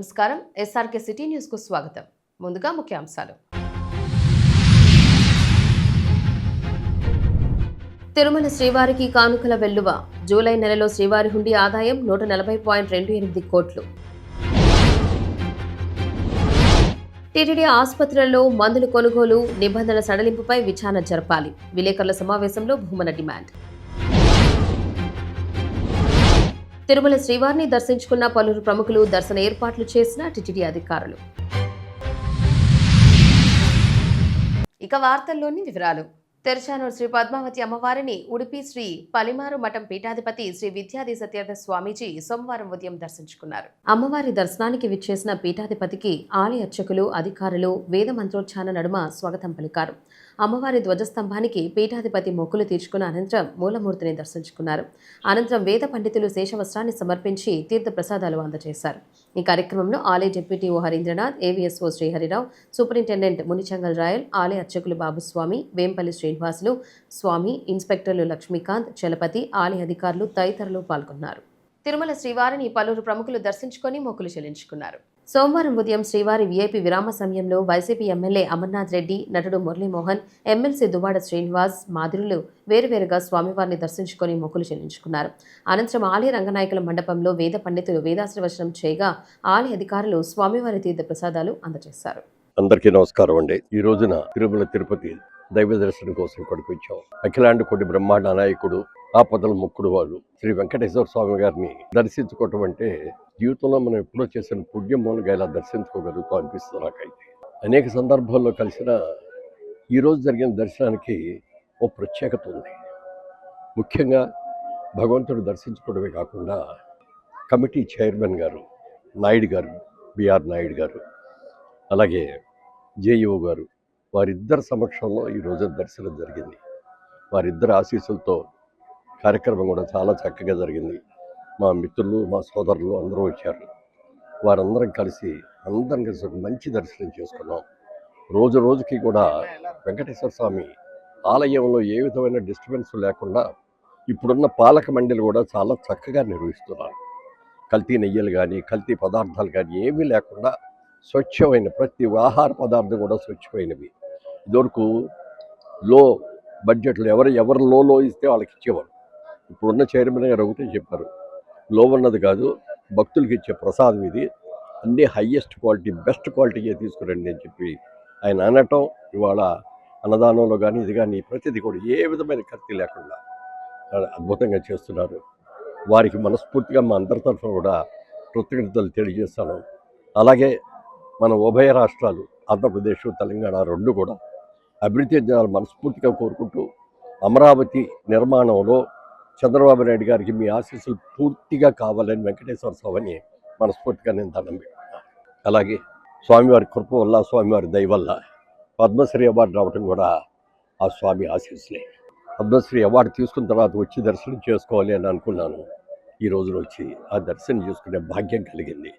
నమస్కారం. SRK city news కు స్వాగతం. ముందుగా ముఖ్యాంశాలు. తిరుమల శ్రీవారికి కానుకల వెల్లువ. జూలై నెలలో శ్రీవారి హుండీ ఆదాయం 140.28 కోట్లు. టీటీడీ ఆసుపత్రులలో మందుల కొనుగోలు నిబంధనల సడలింపుపై విచారణ జరపాలి. విలేకరుల సమావేశంలో భూమన డిమాండ్. తిరుమల శ్రీవారిని దర్శించుకున్న పలువురు ప్రముఖులు దర్శన ఏర్పాట్లు చేసిన టీటీడీ అధికారులు. ఇక వార్తల్లోని వివరాలు. తెరచానూరు శ్రీ పద్మావతి అమ్మవారిని ఉడిపి శ్రీ పలిమారు మఠం పీఠాధిపతి శ్రీ విద్యాధి సత్యార్థ స్వామీజీ సోమవారం ఉదయం దర్శించుకున్నారు. అమ్మవారి దర్శనానికి విచ్చేసిన పీఠాధిపతికి ఆలయ అర్చకులు, అధికారులు వేద మంత్రోచ్చారణ నడుమ స్వాగతం పలికారు. అమ్మవారి ధ్వజస్తంభానికి పీఠాధిపతి మొక్కులు తీర్చుకున్న అనంతరం మూలమూర్తిని దర్శించుకున్నారు. అనంతరం వేద పండితులు శేషవస్త్రాన్ని సమర్పించి తీర్థ ప్రసాదాలు అందజేశారు. ఈ కార్యక్రమంలో ఆలయ deputy O Harindranath, AVSO Srihari Rao, superintendent Munichangal Rayal, ఆలయ అర్చకులు బాబుస్వామి, వేంపల్లి శ్రీనివాసులు స్వామి, ఇన్స్పెక్టర్లు లక్ష్మీకాంత్, చలపతి, ఆలయ అధికారులు తదితరులు పాల్గొన్నారు. తిరుమల శ్రీవారిని పలువురు ప్రముఖులు దర్శించుకొని మొక్కులు చెల్లించుకున్నారు. సోమవారం ఉదయం శ్రీవారి వీఐపీ విరామ సమయంలో వైసీపీ ఎమ్మెల్యే అమర్నాథ్ రెడ్డి, నటుడు మురళీమోహన్, ఎమ్మెల్సీ దువ్వాడ శ్రీనివాస్ మాదిరులు వేరువేరుగా స్వామివారిని దర్శించుకొని మొక్కులు చెల్లించుకున్నారు. అనంతరం ఆలయ రంగనాయకుల మండపంలో వేద పండితులు వేదాశ్రవచనం చేయగా ఆలయ అధికారులు స్వామివారి తీర్థ ప్రసాదాలు అందజేశారు. అందరికీ నమస్కారం అండి. ఈ రోజున తిరుమల తిరుపతి దైవ దర్శనం కోసం ఇక్కడికి వచ్చాం. అఖిలాండ కోటి బ్రహ్మాండ నాయకుడు, ఆపదల ముక్కుడు వారు శ్రీ వెంకటేశ్వర స్వామి గారిని దర్శించుకోవటం అంటే జీవితంలో మనం ఎప్పుడో చేసిన పుణ్యం మూలంగా ఇలా దర్శించుకోగలుగుతాం అనిపిస్తుంది నాకైతే. అనేక సందర్భాల్లో కలిసిన ఈరోజు జరిగిన దర్శనానికి ఓ ప్రత్యేకత ఉంది. ముఖ్యంగా భగవంతుడు దర్శించుకోవడమే కాకుండా కమిటీ చైర్మన్ గారు నాయుడు గారు, బిఆర్ నాయుడు గారు, అలాగే జేఈఓ గారు, వారిద్దరి సమక్షంలో ఈరోజు దర్శనం జరిగింది. వారిద్దరి ఆశీస్సులతో కార్యక్రమం కూడా చాలా చక్కగా జరిగింది. మా మిత్రులు, మా సోదరులు అందరూ వచ్చారు. వారందరం కలిసి ఒక మంచి దర్శనం చేసుకున్నాం. రోజు రోజుకి కూడా వెంకటేశ్వర స్వామి ఆలయంలో ఏ విధమైన డిస్టర్బెన్స్ లేకుండా ఇప్పుడున్న పాలక మండలి కూడా చాలా చక్కగా నిర్వహిస్తున్నారు. కల్తీ నెయ్యలు కానీ, కల్తీ పదార్థాలు కానీ ఏమీ లేకుండా స్వచ్ఛమైన ప్రతి ఆహార పదార్థం కూడా స్వచ్ఛమైనవి. ఇదివరకు లో బడ్జెట్లో ఎవరు లో ఇస్తే వాళ్ళకి ఇచ్చేవారు. ఇప్పుడున్న చైర్మన్ గారు ఒకటే చెప్పారు, లో ఉన్నది కాదు, భక్తులకి ఇచ్చే ప్రసాదం ఇది, అన్నీ హయ్యెస్ట్ క్వాలిటీ, బెస్ట్ క్వాలిటీయే తీసుకురండి అని చెప్పి ఆయన అనటం, ఇవాళ అన్నదానంలో కానీ ఇది కానీ ప్రతిదీ కూడా ఏ విధమైన కల్తీ లేకుండా అద్భుతంగా చేస్తున్నారు. వారికి మనస్ఫూర్తిగా మా అందరి తరఫున కూడా కృతజ్ఞతలు తెలియజేస్తాను. అలాగే మన ఉభయ రాష్ట్రాలు ఆంధ్రప్రదేశ్, తెలంగాణ రెండు కూడా అభివృద్ధి చెందాలని మనస్ఫూర్తిగా కోరుకుంటూ, అమరావతి నిర్మాణంలో చంద్రబాబు నాయుడు గారికి మీ ఆశీస్సులు పూర్తిగా కావాలని వెంకటేశ్వర స్వామిని మనస్ఫూర్తిగా నేను దండం పెట్టుకున్నాను. అలాగే స్వామివారి కృప వల్ల, స్వామివారి దయ వల్ల పద్మశ్రీ అవార్డు రావడం కూడా ఆ స్వామి ఆశీస్సులే. పద్మశ్రీ అవార్డు తీసుకున్న తర్వాత వచ్చి దర్శనం చేసుకోవాలి అని అనుకున్నాను. ఈ రోజున వచ్చి ఆ దర్శనం చేసుకునే భాగ్యం కలిగింది.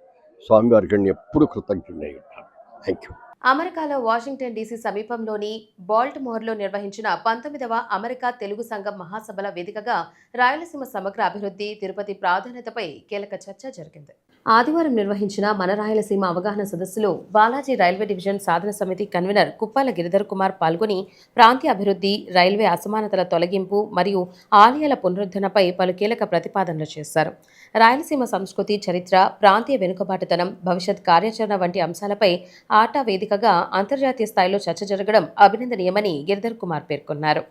స్వామివారికి నేను ఎప్పుడు కృతజ్ఞుడై ఉంటాను. Thank you. అమెరికాలో వాషింగ్టన్ డీసీ సమీపంలోని బాల్టిమోర్లో నిర్వహించిన 19వ అమెరికా తెలుగు సంఘం మహాసభల వేదికగా రాయలసీమ సమగ్ర అభివృద్ధి, తిరుపతి ప్రాధాన్యతపై కీలక చర్చ జరిగింది. ఆదివారం నిర్వహించిన మన రాయలసీమ అవగాహన సదస్సులో బాలాజీ రైల్వే డివిజన్ సాధన సమితి కన్వీనర్ కుప్పాల గిరిధర్ కుమార్ పాల్గొని ప్రాంతీయ అభివృద్ధి, రైల్వే అసమానతల తొలగింపు మరియు ఆలయాల పునరుద్ధరణపై పలు కీలక ప్రతిపాదనలు చేశారు. రాయలసీమ సంస్కృతి, చరిత్ర, ప్రాంతీయ వెనుకబాటుతనం, భవిష్యత్ కార్యాచరణ వంటి అంశాలపై ఆటా వేదిక అంతర్జాతీయ స్థాయిలో చర్చ జరగడం అభినందనీయమని గిరిధర్ కుమార్ పేర్కొన్నారు.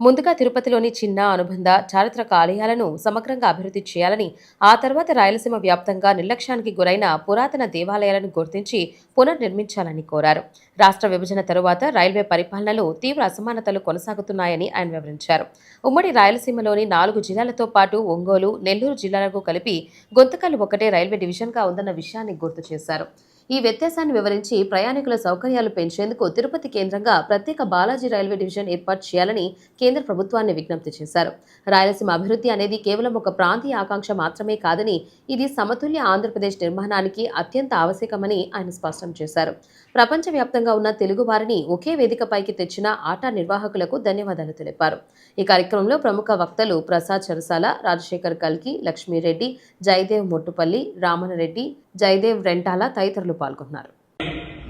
ముందుగా తిరుపతిలోని చిన్న, అనుబంధ చారిత్రక ఆలయాలను సమగ్రంగా అభివృద్ధి చేయాలని, ఆ తర్వాత రాయలసీమ వ్యాప్తంగా నిర్లక్ష్యానికి గురైన పురాతన దేవాలయాలను గుర్తించి పునర్నిర్మించాలని కోరారు. రాష్ట్ర విభజన తరువాత రైల్వే పరిపాలనలో తీవ్ర అసమానతలు కొనసాగుతున్నాయని ఆయన వివరించారు. ఉమ్మడి రాయలసీమలోని 4 జిల్లాలతో పాటు ఒంగోలు, నెల్లూరు జిల్లాలకు కలిపి గుంతకల్ ఒకటే రైల్వే డివిజన్గా ఉందన్న విషయాన్ని గుర్తు చేశారు. ఈ వ్యత్యాసాన్ని వివరించి ప్రయాణికుల సౌకర్యాలు పెంచేందుకు తిరుపతి కేంద్రంగా ప్రత్యేక బాలాజీ రైల్వే డివిజన్ ఏర్పాటు చేయాలని కేంద్ర ప్రభుత్వాన్ని విజ్ఞప్తి చేశారు. రాయలసీమ అభివృద్ధి అనేది కేవలం ఒక ప్రాంతీయ ఆకాంక్ష మాత్రమే కాదని, ఇది సమతుల్య ఆంధ్రప్రదేశ్ నిర్మాణానికి అత్యంత ఆవశ్యకమని ఆయన స్పష్టం చేశారు. ప్రపంచవ్యాప్తంగా ఉన్న తెలుగు వారిని ఒకే వేదికపైకి తెచ్చిన ఆటా నిర్వాహకులకు ధన్యవాదాలు తెలిపారు. ఈ కార్యక్రమంలో ప్రముఖ వక్తలు ప్రసాద్ చెరసాల, రాజశేఖర్ కల్కి, లక్ష్మీరెడ్డి, జయదేవ్ మొట్టుపల్లి, రామనరెడ్డి, జయదేవ్ రెంటాల తదితరులు పాల్గొన్నారు.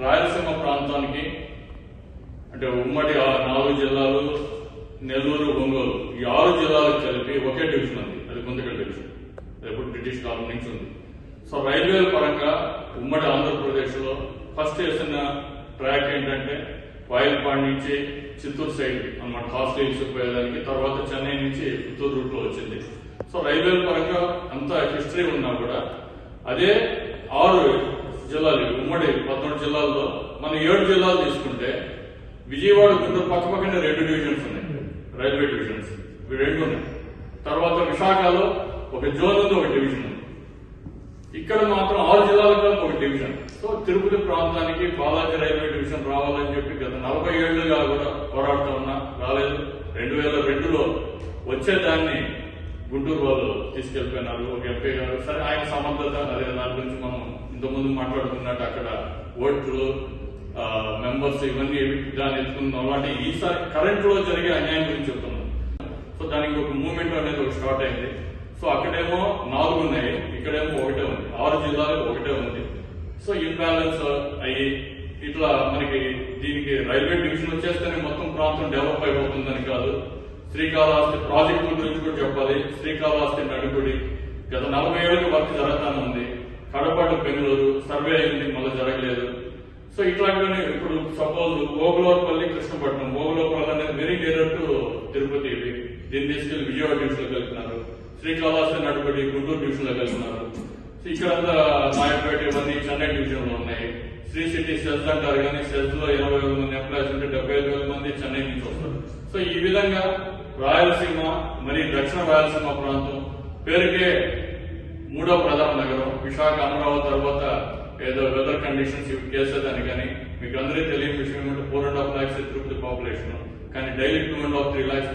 రాయలసీమ ప్రాంతానికి అంటే ఉమ్మడి 4 జిల్లాలు, నెల్లూరు, ఒంగోలు ఈ 6 జిల్లాలకు కలిపి ఒకే డివిజన్ ఉంది. అది గుంతకల్ డివిజన్, ఎప్పుడు బ్రిటిష్ కాలం నుంచి ఉంది. సో రైల్వేల పరంగా ఉమ్మడి ఆంధ్రప్రదేశ్లో ఫస్ట్ వేసిన ట్రాక్ ఏంటంటే వాయిల్పాడ్ నుంచి చిత్తూరు సైడ్ అన్నమాట, కాస్ట్లీ హిల్స్ పోయేదానికి. తర్వాత చెన్నై నుంచి పుత్తూరు రూట్ లో వచ్చింది. సో రైల్వేల పరంగా అంత హిస్టరీ ఉన్నా కూడా అదే 6 జిల్లాలు, ఉమ్మడి 14 జిల్లాల్లో మనం 7 జిల్లాలు తీసుకుంటే విజయవాడ, గుంటూరు పక్కపక్కనే 2 డివిజన్స్ ఉన్నాయి, రైల్వే డివిజన్స్. ఇవి 2 ఉన్నాయి. తర్వాత విశాఖలో ఒక జోన్ ఉంది, ఒక డివిజన్ ఉంది. ఇక్కడ మాత్రం 6 జిల్లాలకు ఒక డివిజన్. సో తిరుపతి ప్రాంతానికి బాలాజీ రైల్వే డివిజన్ రావాలని చెప్పి గత 40 ఏళ్లుగా కూడా పోరాడుతూ ఉన్నా, రాలేదు. 2002లో వచ్చేదాన్ని గుంటూరు వాళ్ళు తీసుకెళ్లిపోయినారు, ఒక ఎంపీ గారు. సరే, ఆయన సమర్థత, అదే దాని గురించి మనం ఇంతకుముందు మాట్లాడుకున్నట్టు అక్కడ ఓట్లు, మెంబర్స్ ఇవన్నీ దాన్ని ఎత్తుకున్నాం. అలాంటి ఈసారి కరెంట్ లో జరిగే అన్యాయం గురించి చెప్తున్నాం. సో దానికి ఒక మూవ్మెంట్ అనేది ఒక స్టార్ట్ అయింది. సో అక్కడేమో 4 ఉన్నాయి, ఇక్కడేమో ఒకటే ఉంది. 6 జిల్లాలకు ఒకటే ఉంది. సో ఇంబ్యాలెన్స్ అయ్యి ఇట్లా మనకి దీనికి రైల్వే డివిజన్ వచ్చేస్తేనే మొత్తం ప్రాంతం డెవలప్ అయిపోతుందని కాదు. శ్రీకాళహస్తి ప్రాజెక్టుల గురించి కూడా చెప్పాలి. శ్రీకాళహస్తి నడుగుడి గత 40 ఏళ్ళకి వర్క్ జరుగుతానే ఉంది. కడప టు బెంగళూరు సర్వే అయింది, మళ్ళీ జరగలేదు. సో ఇట్లాంటివన్నీ ఇప్పుడు సపోజ్ ఓగులోపల్లి, కృష్ణపట్నం, ఓగులోపల్లి అనేది వెరీ నియర్ టు తిరుపతి. దీన్ని తీసుకెళ్లి విజయవాడ డివిజన్ లో కలిపినారు. శ్రీకాళహస్తి నడుగుడి గుంటూరు డివిజన్ లో కలిపినారు. ఇక్కడంతా నాయపేట ఇవన్నీ చెన్నై డివిజన్ లో ఉన్నాయి. శ్రీ సిటీ సెల్స్ అంటారు, కానీ సెల్స్ లో 20,000 మంది ఎంప్లాయీస్ ఉంటే 75,000 మంది చెన్నై నుంచి వస్తారు. సో ఈ విధంగా రాయలసీమ, మరి దక్షిణ రాయలసీమ ప్రాంతం పేరుకే 3వ ప్రధాన నగరం. విశాఖ, అమరావతి తర్వాత ఏదో వెదర్ కండిషన్స్ ఇవి చేసేదాన్ని. కానీ మీకు అందరికీ తెలియని విషయం ఏమంటే 4.5 lakhs తిరుపతి పాపులేషన్, కానీ డైలీ 2.5-3 lakhs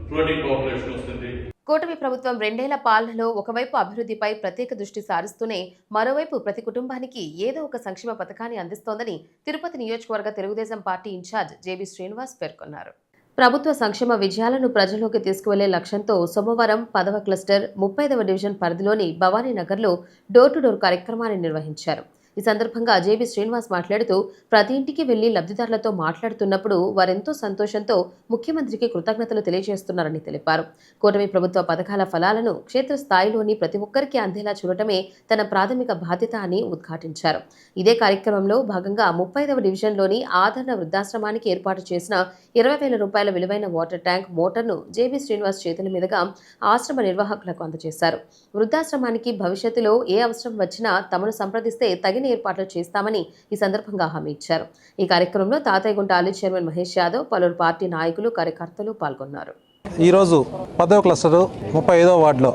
ఫ్లోటింగ్ పాపులేషన్ వస్తుంది. కూటమి ప్రభుత్వం 2 ఏళ్ల పాలనలో ఒకవైపు అభివృద్ధిపై ప్రత్యేక దృష్టి సారిస్తూనే మరోవైపు ప్రతి కుటుంబానికి ఏదో ఒక సంక్షేమ పథకాన్ని అందిస్తోందని తిరుపతి నియోజకవర్గ Telugu Desam party incharge JB Srinivas పేర్కొన్నారు. ప్రభుత్వ సంక్షేమ విజయాలను ప్రజల్లోకి తీసుకువెళ్లే లక్ష్యంతో సోమవారం 10వ క్లస్టర్ 35వ డివిజన్ పరిధిలోని భవానీనగర్లో డోర్ టు డోర్ కార్యక్రమాన్ని నిర్వహించారు. ఈ సందర్భంగా జేబీ శ్రీనివాస్ మాట్లాడుతూ ప్రతి ఇంటికి వెళ్లి లబ్ధిదారులతో మాట్లాడుతున్నప్పుడు వారెంతో సంతోషంతో ముఖ్యమంత్రికి కృతజ్ఞతలు తెలియజేస్తున్నారని తెలిపారు. కూటమి ప్రభుత్వ పథకాల ఫలాలను క్షేత్రస్థాయిలోని ప్రతి ఒక్కరికి అందేలా చూడటమే తన ప్రాథమిక బాధ్యత అని ఉద్ఘాటించారు. ఇదే కార్యక్రమంలో భాగంగా 35వ డివిజన్లోని ఆదరణ వృద్ధాశ్రమానికి ఏర్పాటు చేసిన 20,000 రూపాయల విలువైన వాటర్ ట్యాంక్ మోటార్ను జేబీ శ్రీనివాస్ చేతుల మీదుగా ఆశ్రమ నిర్వాహకులకు అందజేశారు. వృద్ధాశ్రమానికి భవిష్యత్తులో ఏ అవసరం వచ్చినా తమను సంప్రదిస్తే తగిన ఏర్పాట్లు చేస్తామని ఈ సందర్భంగా హామీ ఇచ్చారు. ఈ కార్యక్రమంలో తాతయ్యగుంట ఆలీ చైర్మన్ మహేష్ యాదవ్, పలువురు పార్టీ నాయకులు, కార్యకర్తలు పాల్గొన్నారు. ఈరోజు 10వ క్లస్టర్ 35వ వార్డులో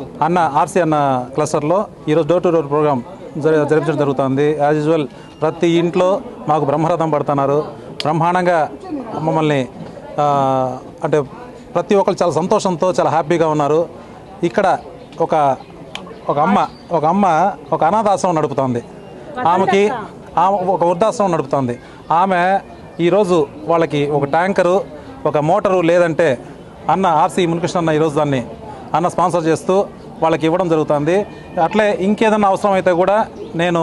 ఆర్సీ అన్న క్లస్టర్లో ఈరోజు డోర్ టు డోర్ ప్రోగ్రామ్ జరిపించడం జరుగుతుంది. యాజ్ యూజువల్ ప్రతి ఇంట్లో మాకు బ్రహ్మరథం పడుతున్నారు. బ్రహ్మాండంగా మమ్మల్ని అంటే ప్రతి ఒక్కరు చాలా సంతోషంతో చాలా హ్యాపీగా ఉన్నారు. ఇక్కడ ఒక అమ్మ ఒక అనాథాశ్రమం నడుపుతోంది. ఆమెకి ఒక వృద్ధాశ్రమం నడుపుతోంది. ఆమె ఈరోజు వాళ్ళకి ఒక ట్యాంకరు, ఒక మోటారు లేదంటే ఆర్సీ మునికృష్ణ అన్న ఈరోజు దాన్ని స్పాన్సర్ చేస్తూ వాళ్ళకి ఇవ్వడం జరుగుతుంది. అట్లే ఇంకేదన్నా అవసరం అయితే కూడా నేను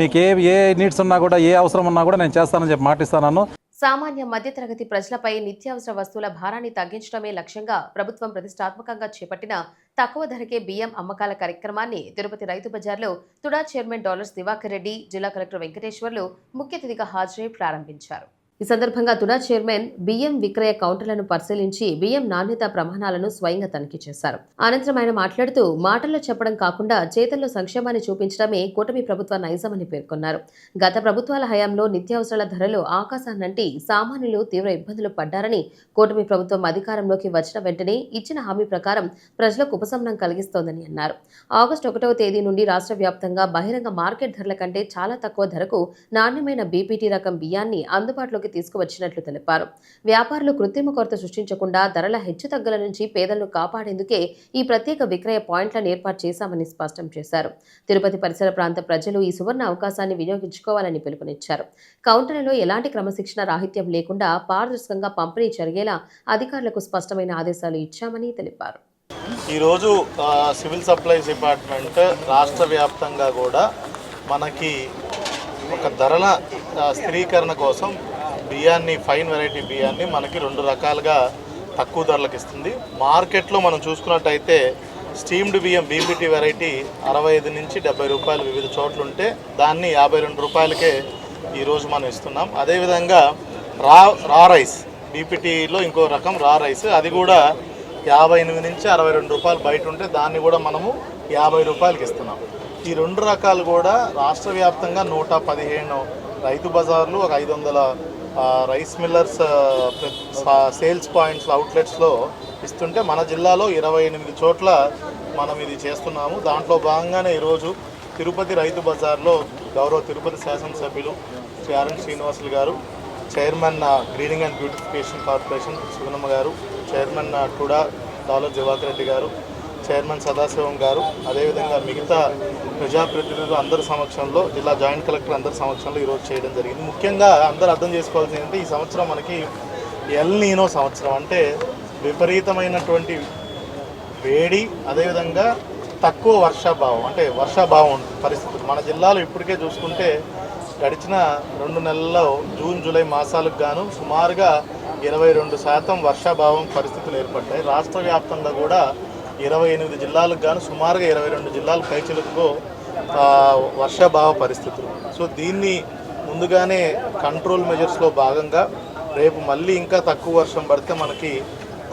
మీకు ఏ నీడ్స్ ఉన్నా కూడా, ఏ అవసరం ఉన్నా కూడా నేను చేస్తానని చెప్పి మాటిస్తాను. సామాన్య మధ్యతరగతి ప్రజలపై నిత్యావసర వస్తువుల భారాన్ని తగ్గించడమే లక్ష్యంగా ప్రభుత్వం ప్రతిష్టాత్మకంగా చేపట్టిన తక్కువ ధరకే బియ్యం అమ్మకాల కార్యక్రమాన్ని తిరుపతి రైతు బజార్లో తుడా చైర్మన్ డాలర్స్ దివాకర్ రెడ్డి, జిల్లా కలెక్టర్ వెంకటేశ్వర్లు ముఖ్య అతిథిగా హాజరై ప్రారంభించారు. ఈ సందర్భంగా తుడా చైర్మన్ బియ్యం విక్రయ కౌంటర్లను పరిశీలించి బియ్యం నాణ్యత ప్రమాణాలను స్వయంగా తనిఖీ చేశారు. అనంతరం ఆయన మాట్లాడుతూ మాటల్లో చెప్పడం కాకుండా చేతల్లో సంక్షేమాన్ని చూపించడమే కూటమి ప్రభుత్వ నైజమని పేర్కొన్నారు. గత ప్రభుత్వాల హయాంలో నిత్యావసరాల ధరలు ఆకాశాన్నంటి సామాన్యులు తీవ్ర ఇబ్బందులు పడ్డారని, కూటమి ప్రభుత్వం అధికారంలోకి వచ్చిన వెంటనే ఇచ్చిన హామీ ప్రకారం ప్రజలకు ఉపశమనం కలిగిస్తోందని అన్నారు. ఆగస్టు 1వ తేదీ నుండి రాష్ట్ర వ్యాప్తంగా బహిరంగ మార్కెట్ ధరల కంటే చాలా తక్కువ ధరకు నాణ్యమైన బీపీటీ రకం బియ్యాన్ని అందుబాటులోకి అందుబాటులోకి తీసుకువచ్చినట్లు తెలిపారు. వ్యాపారులు కృత్రిమ కొరత సృష్టించకుండా ధరల హెచ్చుతగ్గుల నుంచి పేదలను కాపాడేందుకే ఈ ప్రత్యేక విక్రయ పాయింట్లను ఏర్పాటు చేశామని స్పష్టం చేశారు. తిరుపతి పరిసర ప్రాంత ప్రజలు ఈ సువర్ణ అవకాశాన్ని వినియోగించుకోవాలని పిలుపునిచ్చారు. కౌంటర్లలో ఎలాంటి క్రమశిక్షణ రాహిత్యం లేకుండా పారదర్శకంగా పంపిణీ జరిగేలా అధికారులకు స్పష్టమైన ఆదేశాలు ఇచ్చామని తెలిపారు. ఈరోజు సివిల్ సప్లైస్ డిపార్ట్మెంట్ రాష్ట్ర వ్యాప్తంగా కూడా మనకి ఒక ధరల స్థిరీకరణ కోసం బియ్యాన్ని, ఫైన్ వెరైటీ బియ్యాన్ని మనకి 2 రకాలుగా తక్కువ ధరలకు ఇస్తుంది. మార్కెట్లో మనం చూసుకున్నట్టయితే స్టీమ్డ్ బియ్యం బీపీటీ వెరైటీ 65 నుంచి 70 రూపాయలు వివిధ చోట్ల ఉంటే దాన్ని 52 రూపాయలకే ఈరోజు మనం ఇస్తున్నాం. అదేవిధంగా రా రైస్ బీపీటీలో ఇంకో రకం రా రైస్, అది కూడా 58 నుంచి 62 రూపాయలు బయట ఉంటే దాన్ని కూడా మనము 50 రూపాయలకి ఇస్తున్నాం. ఈ 2 రకాలు కూడా రాష్ట్ర వ్యాప్తంగా 115 రైతు బజార్లు, ఒక 500 రైస్ మిల్లర్స్ సేల్స్ పాయింట్స్, అవుట్లెట్స్లో ఇస్తుంటే మన జిల్లాలో 28 చోట్ల మనం ఇది చేస్తున్నాము. దాంట్లో భాగంగానే ఈరోజు తిరుపతి రైతు బజార్లో గౌరవ తిరుపతి శాసనసభ్యులు శ్రీ ఆర్ఎన్ శ్రీనివాసులు గారు, chairman greening and beautification corporation Sugunamma గారు, చైర్మన్ టుడా డాలర్ దివాకర్ రెడ్డి గారు, చైర్మన్ సదాశివం గారు, అదేవిధంగా మిగతా ప్రజాప్రతినిధులు అందరి సమక్షంలో, జిల్లా జాయింట్ కలెక్టర్ అందరి సమక్షంలో ఈరోజు చేయడం జరిగింది. ముఖ్యంగా అందరూ అర్థం చేసుకోవాల్సింది ఏంటంటే ఈ సంవత్సరం మనకి ఎల్ నీనో సంవత్సరం, అంటే విపరీతమైనటువంటి వేడి, అదేవిధంగా తక్కువ వర్షాభావం, అంటే వర్షాభావం పరిస్థితులు మన జిల్లాలో ఇప్పటికే చూసుకుంటే గడిచిన 2 నెలల్లో జూన్ జూలై మాసాలకు గాను సుమారుగా 22% వర్షాభావం పరిస్థితులు ఏర్పడ్డాయి. రాష్ట్ర వ్యాప్తంగా కూడా 28 జిల్లాలకు గాను సుమారుగా 22 జిల్లాల పైచిలకు వర్షాభావ పరిస్థితులు. సో దీన్ని ముందుగానే కంట్రోల్ మెజర్స్లో భాగంగా రేపు మళ్ళీ ఇంకా తక్కువ వర్షం పడితే మనకి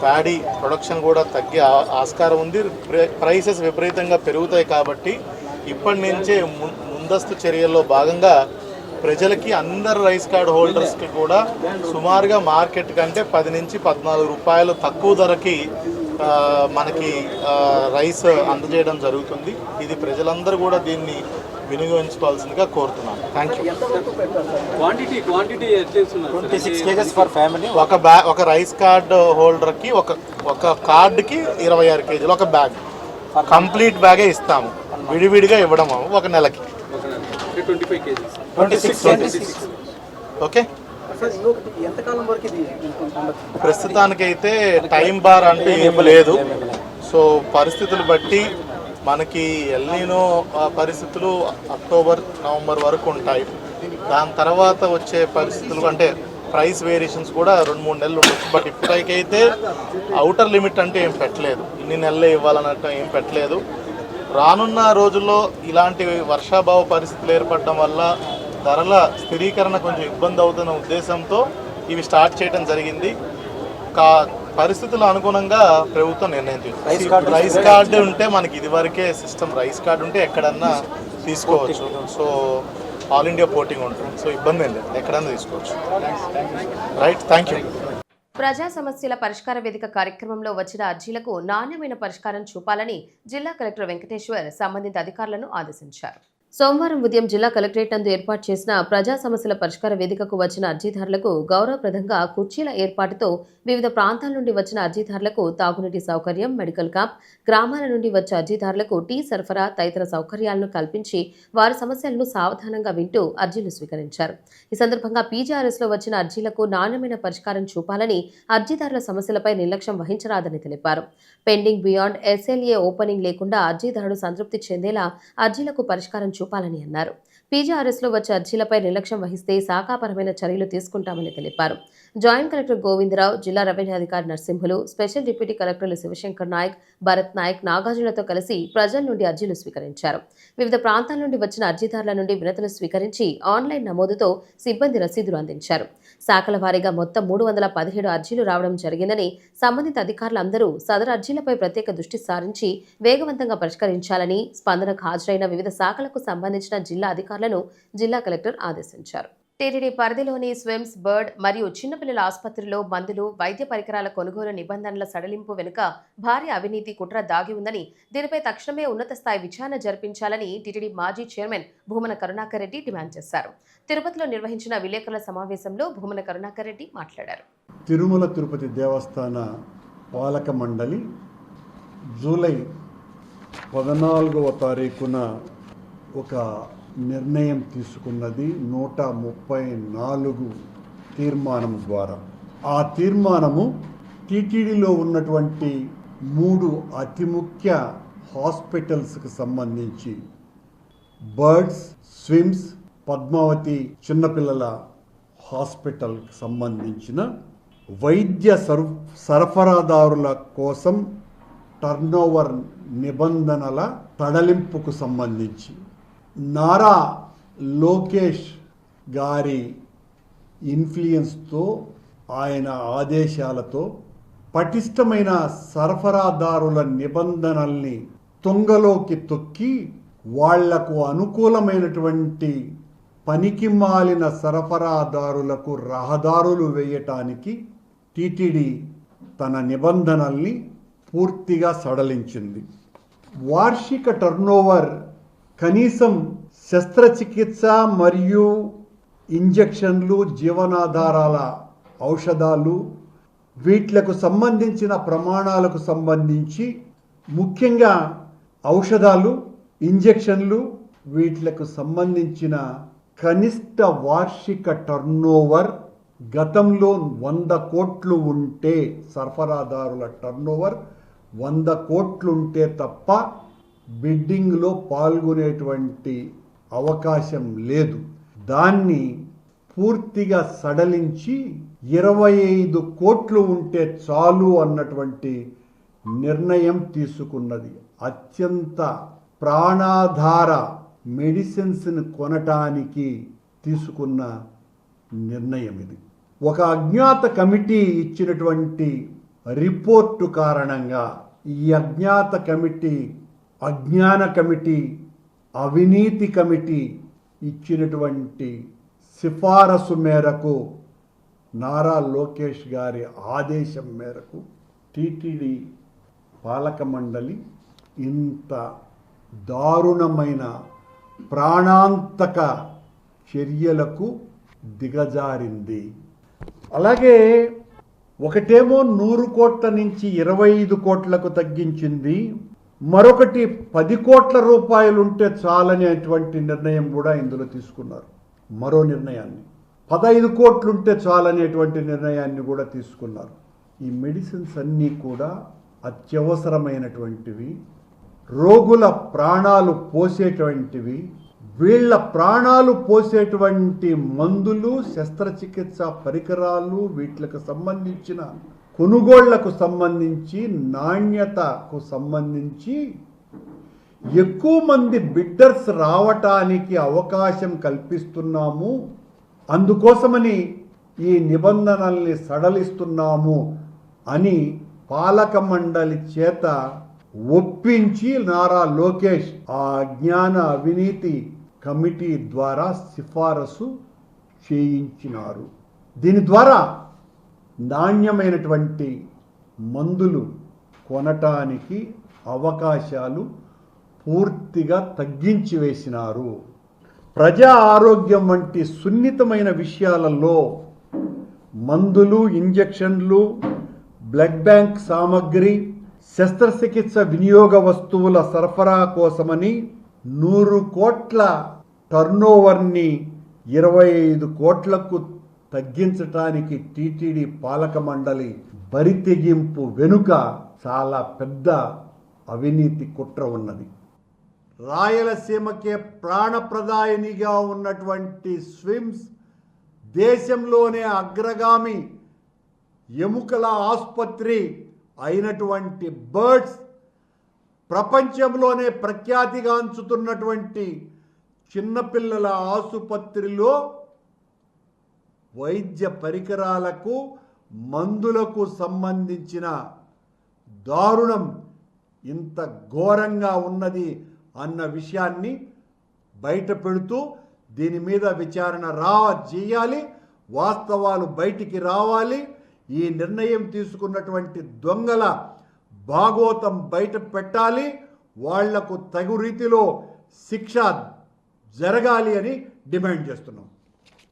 ప్యాడీ ప్రొడక్షన్ కూడా తగ్గే ఆస్కారం ఉంది. ప్రైసెస్ విపరీతంగా పెరుగుతాయి. కాబట్టి ఇప్పటి నుంచే ముందస్తు చర్యల్లో భాగంగా ప్రజలకి, అందరు రైస్ కార్డ్ హోల్డర్స్కి కూడా సుమారుగా మార్కెట్ కంటే 10 నుంచి 14 రూపాయలు తక్కువ ధరకి మనకి రైస్ అందజేయడం జరుగుతుంది. ఇది ప్రజలందరూ కూడా దీన్ని వినియోగించుకోవాల్సిందిగా కోరుతున్నాను. Thank you. ఒక రైస్ కార్డ్ హోల్డర్కి ఒక కార్డుకి 26 కేజీలు ఒక బ్యాగ్, కంప్లీట్ బ్యాగే ఇస్తాము. విడివిడిగా ఇవ్వడం ఒక నెలకి 26. ఓకే, ప్రస్తుతానికైతే టైం బార్ అంటే ఏం లేదు. సో పరిస్థితులు బట్టి మనకి ఎల్నినో పరిస్థితులు అక్టోబర్, నవంబర్ వరకు ఉంటాయి. దాని తర్వాత వచ్చే పరిస్థితులు అంటే ప్రైస్ వేరియేషన్స్ కూడా 2-3 నెలలు ఉండొచ్చు. బట్ ఇప్పటికైతే అవుటర్ లిమిట్ అంటే ఏం పెట్టలేదు, ఇన్ని నెలలే ఇవ్వాలన్నట్టు ఏం పెట్టలేదు. రానున్న రోజుల్లో ఇలాంటి వర్షాభావ పరిస్థితులు ఏర్పడడం వల్ల ధరల స్థిరీకరణ కొంచెం ఇబ్బంది అవుతున్న ఉద్దేశంతో ఇవి స్టార్ట్ చేయడం జరిగింది. పరిస్థితుల అనుగుణంగా ప్రభుత్వం నిర్ణయం తీసుకుంది. రైస్ కార్డు ఉంటే మనకి ఇదివరకే సిస్టమ్, రైస్ కార్డు ఉంటే ఎక్కడన్నా తీసుకోవచ్చు. సో ఆల్ ఇండియా పోర్టింగ్ ఉంటుంది. సో ఇబ్బంది ఏం లేదు, ఎక్కడన్నా తీసుకోవచ్చు. Right, thank you. ప్రజా సమస్యల పరిష్కార వేదిక కార్యక్రమంలో వచ్చిన అర్జీలకు నాణ్యమైన పరిష్కారం చూపాలని జిల్లా కలెక్టర్ వెంకటేశ్వర్ సంబంధిత అధికారులను ఆదేశించారు. సోమవారం ఉదయం జిల్లా కలెక్టరేట్ నందు ఏర్పాటు చేసిన ప్రజా సమస్యల పరిష్కార వేదికకు వచ్చిన అర్జీదారులకు గౌరవప్రదంగా కుర్చీల ఏర్పాటుతో వివిధ ప్రాంతాల నుండి వచ్చిన అర్జీదారులకు తాగునీటి సౌకర్యం, మెడికల్ క్యాంప్, గ్రామాల నుండి వచ్చే అర్జీదారులకు టీ సరఫరా తదితర సౌకర్యాలను కల్పించి వారి సమస్యలను సావధానంగా వింటూ అర్జీలు స్వీకరించారు. ఈ సందర్భంగా పీజీఆర్ఎస్లో వచ్చిన అర్జీలకు నాణ్యమైన పరిష్కారం చూపాలని, అర్జీదారుల సమస్యలపై నిర్లక్ష్యం వహించరాదని తెలిపారు. పెండింగ్ బియాండ్ ఎస్ఎల్ఏ ఓపెనింగ్ లేకుండా అర్జీదారుడు సంతృప్తి చెందేలా అర్జీలకు పరిష్కారం చూపాలని అన్నారు. పీజీఆర్ఎస్లో వచ్చే అర్జీలపై నిర్లక్ష్యం వహిస్తే శాఖాపరమైన చర్యలు తీసుకుంటామని తెలిపారు. జాయింట్ కలెక్టర్ గోవిందరావు, జిల్లా రెవెన్యూ అధికారి నరసింహులు, స్పెషల్ డిప్యూటీ కలెక్టర్లు శివశంకర్ నాయక్, భరత్ నాయక్, నాగార్జునతో కలిసి ప్రజల నుండి అర్జీలు స్వీకరించారు. వివిధ ప్రాంతాల నుండి వచ్చిన అర్జీదారుల నుండి వినతులు స్వీకరించి ఆన్లైన్ నమోదుతో సిబ్బంది రసీదులు అందించారు. శాఖల వారీగా మొత్తం 317 అర్జీలు రావడం జరిగిందని, సంబంధిత అధికారులందరూ సదరు అర్జీలపై ప్రత్యేక దృష్టి సారించి వేగవంతంగా పరిష్కరించాలని స్పందనకు హాజరైన వివిధ శాఖలకు సంబంధించిన జిల్లా అధికారులను జిల్లా కలెక్టర్ ఆదేశించారు. టీటీడీ పరిధిలోని స్విమ్స్, బర్డ్ మరియు చిన్నపిల్లల ఆసుపత్రిలో మందులు, వైద్య పరికరాల కొనుగోలు నిబంధనల సడలింపు వెనుక భారీ అవినీతి కుట్ర దాగి ఉందని, దీనిపై తక్షణమే ఉన్నత స్థాయి విచారణ జరిపించాలని టీటీడీ మాజీ చైర్మన్ భూమన కరుణాకర్ రెడ్డి డిమాండ్ చేశారు. తిరుపతిలో నిర్వహించిన విలేకరుల సమావేశంలో భూమన కరుణాకర్ రెడ్డి మాట్లాడారు. తిరుమల తిరుపతి దేవస్థాన పాలక మండలి జూలై 14వ తారీఖున ఒక నిర్ణయం తీసుకున్నది 134 తీర్మానం ద్వారా. ఆ తీర్మానము టీటీడీలో ఉన్నటువంటి 3 అతి ముఖ్య హాస్పిటల్స్కి సంబంధించి బర్డ్స్, స్విమ్స్, పద్మావతి చిన్నపిల్లల హాస్పిటల్కి సంబంధించిన వైద్య సరఫరాదారుల కోసం టర్నోవర్ నిబంధనల తడలింపుకు సంబంధించి నారా లోకేష్ గారి ఇన్ఫ్లుయెన్స్తో, ఆయన ఆదేశాలతో పటిష్టమైన సరఫరాదారుల నిబంధనల్ని తుంగలోకి తొక్కి వాళ్లకు అనుకూలమైనటువంటి పనికి మాలిన సరఫరాదారులకు రహదారులు వేయటానికి టీటీడీ తన నిబంధనల్ని పూర్తిగా సడలించింది. వార్షిక టర్నోవర్ కనీసం శస్త్రచికిత్స మరియు ఇంజెక్షన్లు, జీవనాధారాల ఔషధాలు, వీట్లకు సంబంధించిన ప్రమాణాలకు సంబంధించి, ముఖ్యంగా ఔషధాలు, ఇంజెక్షన్లు, వీట్లకు సంబంధించిన కనిష్ట వార్షిక టర్నోవర్ గతంలో 100 కోట్లు ఉంటే, సరఫరాదారుల టర్నోవర్ 100 కోట్లుంటే తప్ప బిడ్డింగ్లో పాల్గొనేటువంటి అవకాశం లేదు. దాన్ని పూర్తిగా సడలించి 25 కోట్లు ఉంటే చాలు అన్నటువంటి నిర్ణయం తీసుకున్నది. అత్యంత ప్రాణాధార మెడిసిన్స్ని కొనటానికి తీసుకున్న నిర్ణయం ఇది. ఒక అజ్ఞాత కమిటీ ఇచ్చినటువంటి రిపోర్టు కారణంగా ఈ అజ్ఞాన కమిటీ, అవినీతి కమిటీ ఇచ్చినటువంటి సిఫారసు మేరకు, నారా లోకేష్ గారి ఆదేశం మేరకు టీటీడీ పాలక మండలి ఇంత దారుణమైన ప్రాణాంతక చర్యలకు దిగజారింది. అలాగే ఒకటేమో 100 కోట్ల నుంచి 25 కోట్లకు తగ్గించింది, మరొకటి 10 కోట్ల రూపాయలుంటే చాలనేటువంటి నిర్ణయం కూడా ఇందులో తీసుకున్నారు. మరో నిర్ణయాన్ని 15 కోట్లుంటే చాలనేటువంటి నిర్ణయాన్ని కూడా తీసుకున్నారు. ఈ మెడిసిన్స్ అన్నీ కూడా అత్యవసరమైనటువంటివి, రోగుల ప్రాణాలు పోసేటువంటివి. వీళ్ళ ప్రాణాలు పోసేటువంటి మందులు, శస్త్రచికిత్స పరికరాలు, వీటికి సంబంధించిన కొనుగోళ్లకు సంబంధించి, నాణ్యతకు సంబంధించి ఎక్కువ మంది బిడ్డర్స్ రావటానికి అవకాశం కల్పిస్తున్నాము, అందుకోసమని ఈ నిబంధనల్ని సడలిస్తున్నాము అని పాలక మండలి చేత ఒప్పించి నారా లోకేష్ ఆ జ్ఞాన అవినీతి కమిటీ ద్వారా సిఫారసు చేయించినారు. దీని ద్వారా నాణ్యమైనటువంటి మందులు కొనటానికి అవకాశాలు పూర్తిగా తగ్గించి వేసినారు. ప్రజా ఆరోగ్యం వంటి సున్నితమైన విషయాలలో మందులు, ఇంజెక్షన్లు, బ్లడ్ బ్యాంక్ సామగ్రి, శస్త్రచికిత్స వినియోగ వస్తువుల సరఫరా కోసమని 100 కోట్ల టర్నోవర్ని 25 కోట్లకు తగ్గించటానికి టీటీడీ పాలక మండలి బరితెగింపు వెనుక చాలా పెద్ద అవినీతి కుట్ర ఉన్నది. రాయలసీమకే ప్రాణప్రదాయనిగా ఉన్నటువంటి స్విమ్స్, దేశంలోనే అగ్రగామి ఎముకల ఆసుపత్రి అయినటువంటి బర్డ్స్, ప్రపంచంలోనే ప్రఖ్యాతిగాంచుతున్నటువంటి చిన్నపిల్లల ఆసుపత్రిలో వైద్య పరికరాలకు, మందులకు సంబంధించిన దారుణం ఇంత ఘోరంగా ఉన్నది అన్న విషయాన్ని బయట పెడుతూ దీని మీద విచారణ చేయాలి, వాస్తవాలు బయటికి రావాలి. ఈ నిర్ణయం తీసుకున్నటువంటి దొంగల భాగోతం బయట పెట్టాలి, వాళ్లకు తగు రీతిలో శిక్ష జరగాలి అని డిమాండ్ చేస్తున్నాం.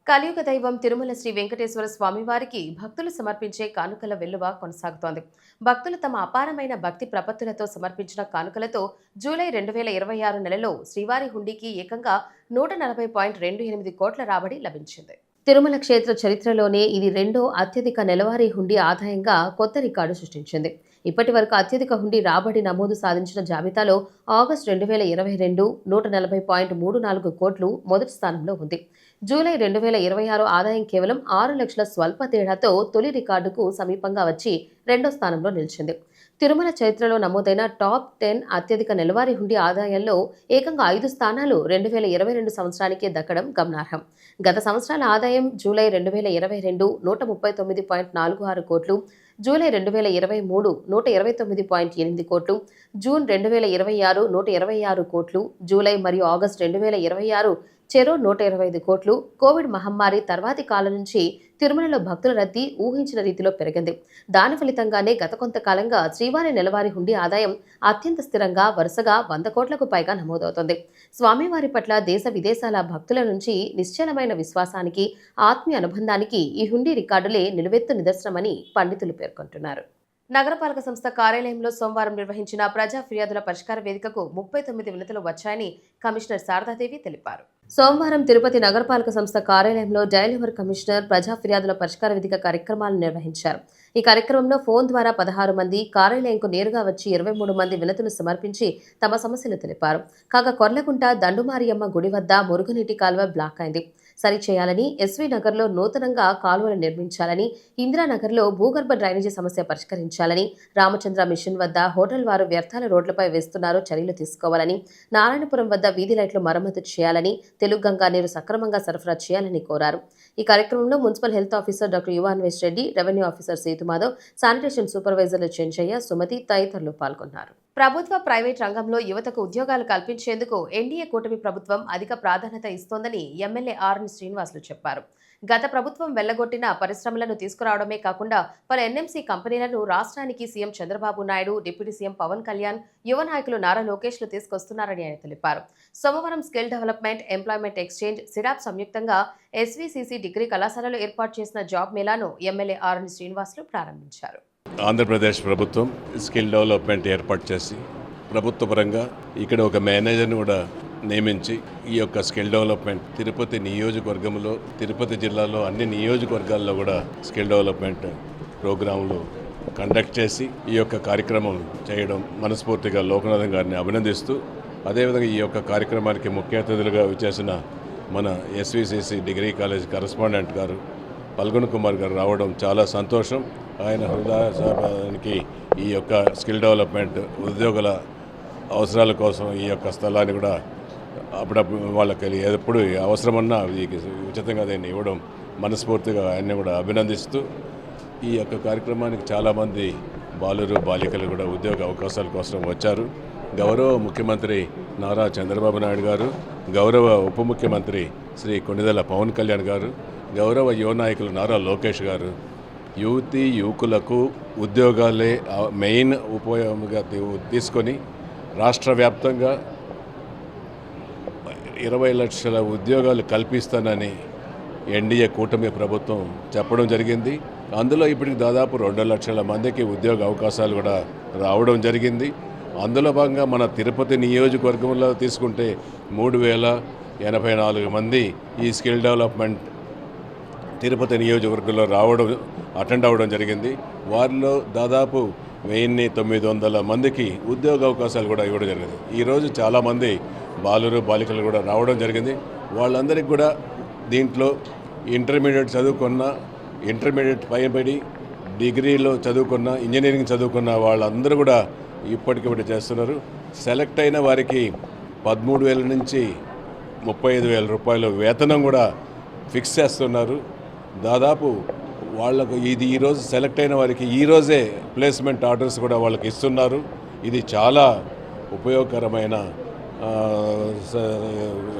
కలియుగ దైవం తిరుమల శ్రీ వెంకటేశ్వర స్వామి వారికి భక్తులు సమర్పించే కానుకల వెల్లువ కొనసాగుతోంది. భక్తులు తమ అపారమైన భక్తి ప్రపత్తులతో సమర్పించిన కానుకలతో జూలై 2026 నెలలో శ్రీవారి హుండీకి ఏకంగా 140.28 కోట్ల రాబడి లభించింది. తిరుమల క్షేత్ర చరిత్రలోనే ఇది రెండో అత్యధిక నెలవారీ హుండీ ఆదాయంగా కొత్త రికార్డు సృష్టించింది. ఇప్పటి వరకు అత్యధిక హుండీ రాబడి నమోదు సాధించిన జాబితాలో ఆగస్టు 2022 140.34 కోట్లు మొదటి స్థానంలో ఉంది. జూలై 2026 ఆదాయం కేవలం 6 లక్షల స్వల్ప తేడాతో తొలి రికార్డుకు సమీపంగా వచ్చి రెండో స్థానంలో నిలిచింది. తిరుమల చరిత్రలో నమోదైన టాప్ 10 అత్యధిక నెలవారీ హుండీ ఆదాయంలో ఏకంగా 5 స్థానాలు 2022 సంవత్సరానికే దక్కడం గమనార్హం. గత సంవత్సరాల ఆదాయం జూలై 2022 139.46 కోట్లు, జూలై 2023 129.8 కోట్లు, జూన్ 2026 126 కోట్లు, జూలై మరియు ఆగస్టు 2026 చెరో 125 కోట్లు. కోవిడ్ మహమ్మారి తర్వాతి కాలం నుంచి తిరుమలలో భక్తుల రద్దీ ఊహించిన రీతిలో పెరిగింది. దాని ఫలితంగానే గత కొంతకాలంగా శ్రీవారి నెలవారీ హుండీ ఆదాయం అత్యంత స్థిరంగా వరుసగా 100 కోట్లకు పైగా నమోదవుతోంది. స్వామివారి పట్ల దేశ విదేశాల భక్తుల నుంచి నిశ్చలమైన విశ్వాసానికి, ఆత్మీయ అనుబంధానికి ఈ హుండీ రికార్డులే నిలువెత్తు నిదర్శనమని పండితులు పేర్కొంటున్నారు. నగరపాలక సంస్థ కార్యాలయంలో సోమవారం నిర్వహించిన ప్రజా ఫిర్యాదుల పరిష్కార వేదికకు 39 వినతులు వచ్చాయని కమిషనర్ శారదాదేవి తెలిపారు. సోమవారం తిరుపతి నగరపాలక సంస్థ కార్యాలయంలో డైలివర్ కమిషనర్ ప్రజా ఫిర్యాదుల పరిష్కార వేదిక కార్యక్రమాలను నిర్వహించారు. ఈ కార్యక్రమంలో ఫోన్ ద్వారా 16 మంది, కార్యాలయంకు నేరుగా వచ్చి 23 మంది వినతులు సమర్పించి తమ సమస్యలు తెలిపారు. కాగా కొర్లకుంట దండుమారియమ్మ గుడి వద్ద మురుగునీటి కాలువ బ్లాక్ అయింది, సరిచేయాలని, ఎస్వీ నగర్లో నూతనంగా కాలువలు నిర్మించాలని, ఇందిరానగర్లో భూగర్భ డ్రైనేజీ సమస్య పరిష్కరించాలని, రామచంద్ర మిషన్ వద్ద హోటల్ వారు వ్యర్థాల రోడ్లపై వేస్తున్నారు, చర్యలు తీసుకోవాలని, నారాయణపురం వద్ద వీధి లైట్లు మరమ్మతు చేయాలని, తెలుగు గంగా నీరు సక్రమంగా సరఫరా చేయాలని కోరారు. ఈ కార్యక్రమంలో municipal health officer doctor Yuvanvesh Reddy, revenue officer Sethumadhav, sanitation సూపర్వైజర్లు చెంచయ్య, సుమతి తదితరులు పాల్గొన్నారు. ప్రభుత్వ, ప్రైవేట్ రంగంలో యువతకు ఉద్యోగాలు కల్పించేందుకు ఎన్డీఏ కూటమి ప్రభుత్వం అధిక ప్రాధాన్యత ఇస్తోందని ఎమ్మెల్యే ఆర్ఎన్ శ్రీనివాసులు చెప్పారు. గత ప్రభుత్వం వెళ్లగొట్టిన పరిశ్రమలను తీసుకురావడమే కాకుండా పలు ఎన్ఎంసీ కంపెనీలను రాష్ట్రానికి CM Chandrababu Naidu, deputy CM Pawan Kalyan, యువ నాయకులు నారా లోకేష్లు తీసుకొస్తున్నారని ఆయన తెలిపారు. సోమవారం స్కిల్ డెవలప్మెంట్, ఎంప్లాయ్మెంట్ ఎక్స్చేంజ్, సిడాప్ సంయుక్తంగా ఎస్వీసీసీ డిగ్రీ కళాశాలలో ఏర్పాటు చేసిన జాబ్ మేళాను ఎమ్మెల్యే ఆర్ఎన్ శ్రీనివాసులు ప్రారంభించారు. ఆంధ్రప్రదేశ్ ప్రభుత్వం స్కిల్ డెవలప్మెంట్ ఏర్పాటు చేసి ప్రభుత్వ పరంగా ఇక్కడ ఒక మేనేజర్ని కూడా నియమించి ఈ యొక్క స్కిల్ డెవలప్మెంట్ తిరుపతి నియోజకవర్గంలో, తిరుపతి జిల్లాలో అన్ని నియోజకవర్గాల్లో కూడా స్కిల్ డెవలప్మెంట్ ప్రోగ్రాంలు కండక్ట్ చేసి ఈ యొక్క కార్యక్రమం చేయడం మనస్ఫూర్తిగా లోకనాథన్ గారిని అభినందిస్తూ, అదేవిధంగా ఈ యొక్క కార్యక్రమానికి ముఖ్య అతిథులుగా విచ్చేసిన మన ఎస్వీసీసీ డిగ్రీ కాలేజ్ కరస్పాండెంట్ గారు పల్గొన కుమార్ గారు రావడం చాలా సంతోషం. ఆయన హృదయానికి ఈ యొక్క స్కిల్ డెవలప్మెంట్ ఉద్యోగుల అవసరాల కోసం ఈ యొక్క స్థలాన్ని కూడా అప్పుడప్పుడు వాళ్ళకి ఎప్పుడు అవసరమన్నా ఉచితంగా దీన్ని ఇవ్వడం మనస్ఫూర్తిగా ఆయన్ని కూడా అభినందిస్తూ, ఈ యొక్క కార్యక్రమానికి చాలామంది బాలురు బాలికలు కూడా ఉద్యోగ అవకాశాల కోసం వచ్చారు. గౌరవ ముఖ్యమంత్రి నారా చంద్రబాబు నాయుడు గారు, గౌరవ ఉప ముఖ్యమంత్రి శ్రీ కొణిదెల పవన్ కళ్యాణ్ గారు, గౌరవ యువ నాయకులు నారా లోకేష్ గారు యువకులకు ఉద్యోగాలే మెయిన్ ఉపయోగంగా తీసుకొని రాష్ట్ర వ్యాప్తంగా 20 లక్షల ఉద్యోగాలు కల్పిస్తానని ఎన్డీఏ కూటమి ప్రభుత్వం చెప్పడం జరిగింది. అందులో ఇప్పటికి దాదాపు 2 లక్షల మందికి ఉద్యోగ అవకాశాలు కూడా రావడం జరిగింది. అందులో భాగంగా మన తిరుపతి నియోజకవర్గంలో తీసుకుంటే 3084 మంది ఈ స్కిల్ డెవలప్మెంట్ తిరుపతి నియోజకవర్గంలో అటెండ్ అవ్వడం జరిగింది. వారిలో దాదాపు 1900 మందికి ఉద్యోగ అవకాశాలు కూడా ఇవ్వడం జరిగింది. ఈరోజు చాలామంది బాలురు బాలికలు కూడా రావడం జరిగింది. వాళ్ళందరికీ కూడా దీంట్లో ఇంటర్మీడియట్ చదువుకున్న, ఇంటర్మీడియట్ పైబడి డిగ్రీలో చదువుకున్న, ఇంజనీరింగ్ చదువుకున్న వాళ్ళందరూ కూడా ఇప్పటికిప్పటి చేస్తున్నారు. సెలెక్ట్ అయిన వారికి 13,000 నుంచి 35,000 రూపాయల వేతనం కూడా ఫిక్స్ చేస్తున్నారు. దాదాపు వాళ్ళకు ఈరోజు సెలెక్ట్ అయిన వారికి ఈరోజే ప్లేస్మెంట్ ఆర్డర్స్ కూడా వాళ్ళకి ఇస్తున్నారు. ఇది చాలా ఉపయోగకరమైన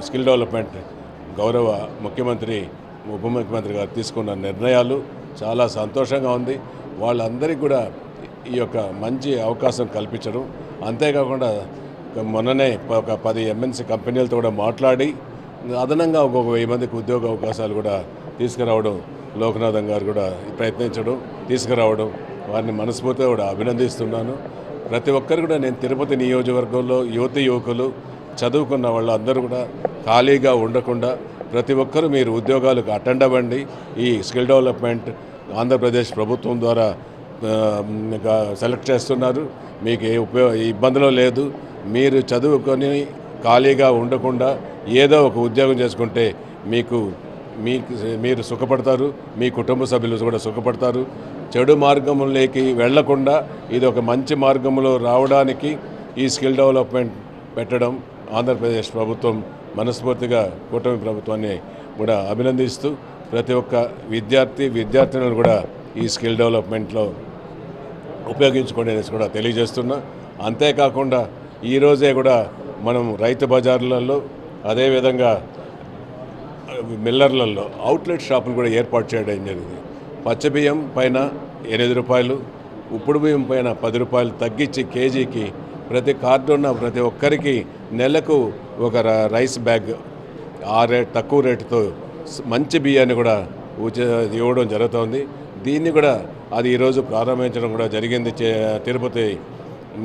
స్కిల్ డెవలప్మెంట్ గౌరవ ముఖ్యమంత్రి ఉప ముఖ్యమంత్రి గారు తీసుకున్న నిర్ణయాలు చాలా సంతోషంగా ఉంది. వాళ్ళందరికీ కూడా ఈ యొక్క మంచి అవకాశం కల్పించడం, అంతేకాకుండా మొన్ననే ఒక 10 MNC కంపెనీలతో కూడా మాట్లాడి అదనంగా ఒక 1000 మందికి ఉద్యోగ అవకాశాలు కూడా తీసుకురావడం, లోకనాథన్ గారు కూడా ప్రయత్నించడం, తీసుకురావడం, వారిని మనస్ఫూర్తిగా కూడా అభినందిస్తున్నాను. ప్రతి ఒక్కరు కూడా నేను తిరుపతి నియోజకవర్గంలో యువకులు చదువుకున్న వాళ్ళు అందరూ కూడా ఖాళీగా ఉండకుండా ప్రతి ఒక్కరూ మీరు ఉద్యోగాలకు అటెండ్ అవ్వండి. ఈ స్కిల్ డెవలప్మెంట్ ఆంధ్రప్రదేశ్ ప్రభుత్వం ద్వారా సెలెక్ట్ చేస్తున్నారు. మీకు ఏ ఇబ్బందులు లేదు. మీరు చదువుకొని ఖాళీగా ఉండకుండా ఏదో ఒక ఉద్యోగం చేసుకుంటే మీరు సుఖపడతారు, మీ కుటుంబ సభ్యులు కూడా సుఖపడతారు. చెడు మార్గంలోకి వెళ్లకుండా ఇది ఒక మంచి మార్గంలో రావడానికి ఈ స్కిల్ డెవలప్మెంట్ పెట్టడం ఆంధ్రప్రదేశ్ ప్రభుత్వం మనస్ఫూర్తిగా కూటమి ప్రభుత్వాన్ని కూడా అభినందిస్తూ ప్రతి ఒక్క విద్యార్థినులు కూడా ఈ స్కిల్ డెవలప్మెంట్లో ఉపయోగించుకోండి అనేసి కూడా తెలియజేస్తున్నా. అంతేకాకుండా ఈరోజే కూడా మనం రైతు బజార్లలో అదేవిధంగా మిల్లర్లలో అవుట్లెట్ షాపులు కూడా ఏర్పాటు చేయడం జరిగింది. పచ్చబియ్యం పైన 8 రూపాయలు, ఉప్పుడు బియ్యం పైన 10 రూపాయలు తగ్గించి కేజీకి ప్రతి కార్డున్న ప్రతి ఒక్కరికి నెలకు ఒక రైస్ బ్యాగ్ తక్కువ రేటుతో మంచి బియ్యాన్ని కూడా ఇవ్వడం జరుగుతోంది. దీన్ని కూడా అది ఈరోజు ప్రారంభించడం కూడా జరిగింది. తిరుపతి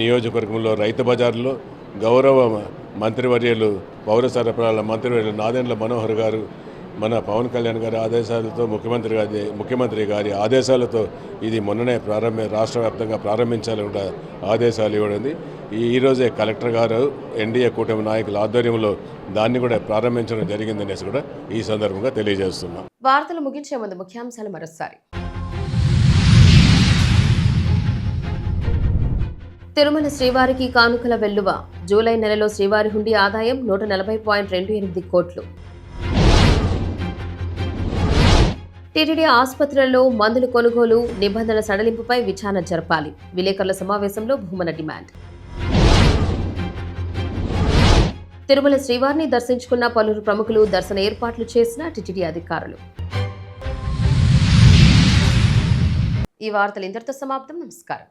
నియోజకవర్గంలో రైతు బజార్లో గౌరవ మంత్రివర్యులు పౌర సరఫరాల మంత్రివర్యులు నాదెండ్ల మనోహర్ గారు మన పవన్ కళ్యాణ్ గారి ఆదేశాలతో ముఖ్యమంత్రి గారి ఆదేశాలతో ఇది మొన్ననే రాష్ట్ర వ్యాప్తంగా ప్రారంభించాలని కూడా ఆదేశాలు ఇవ్వడింది. ఈరోజే కలెక్టర్ గారు ఎన్డీఏ కూటమి నాయకుల ఆధ్వర్యంలో దాన్ని కూడా ప్రారంభించడం జరిగిందనేసి కూడా ఈ సందర్భంగా తెలియజేస్తున్నాం. వార్తలు ముగించే ముందు ముఖ్యాంశాలు మరోసారి. తిరుమల శ్రీవారికి కానుకల వెల్లువ. జూలై నెలలో శ్రీవారి హుండీ ఆదాయం 140.28 కోట్లు. టీటీడీ ఆసుపత్రులలో మందుల కొనుగోలు నిబంధనల సడలింపుపై విచారణ జరపాలి. విలేకరుల సమావేశంలో భూమన డిమాండ్. తిరుమల శ్రీవారిని దర్శించుకున్న పలువురు ప్రముఖులు దర్శన ఏర్పాట్లు చేసిన టీటీడీ అధికారులు. ఈ వార్తలు ఇంతటితో సమాప్తం. నమస్కారం.